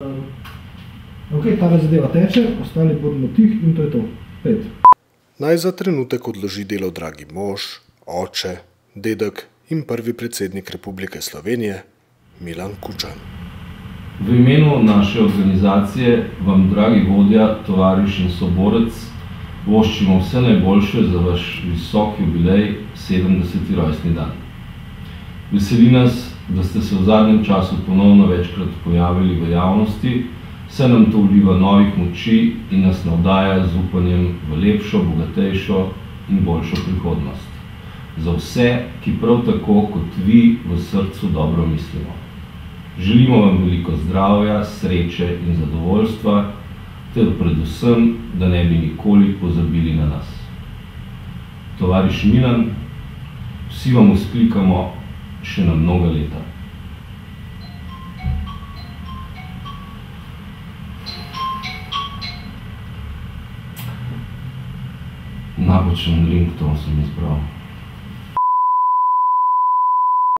Ok, ta zadeva teče, ostali bodimo tih in to je to. 5. Naj za trenutek odloži delo dragi mož, oče, dedek in prvi predsednik Republike Slovenije, Milan Kučan. V imenu naše organizacije vam, dragi vodja, tovariš in soborec, voščimo vse najboljše za vaš visok jubilej, 70. rojstni dan. Veseli nas, da ste se v zadnjem času ponovno večkrat pojavili v javnosti, saj nam to vliva novih moči in nas navdaja z upanjem v lepšo, bogatejšo in boljšo prihodnost. Za vse, ki prav tako kot vi v srcu dobro mislimo. Želimo vam veliko zdravja, sreče in zadovoljstva, ter predvsem, da ne bi nikoli pozabili na nas. Tovariš Milan, vsi vam vzklikamo še na mnoga leta. Napačen rington sem izbral.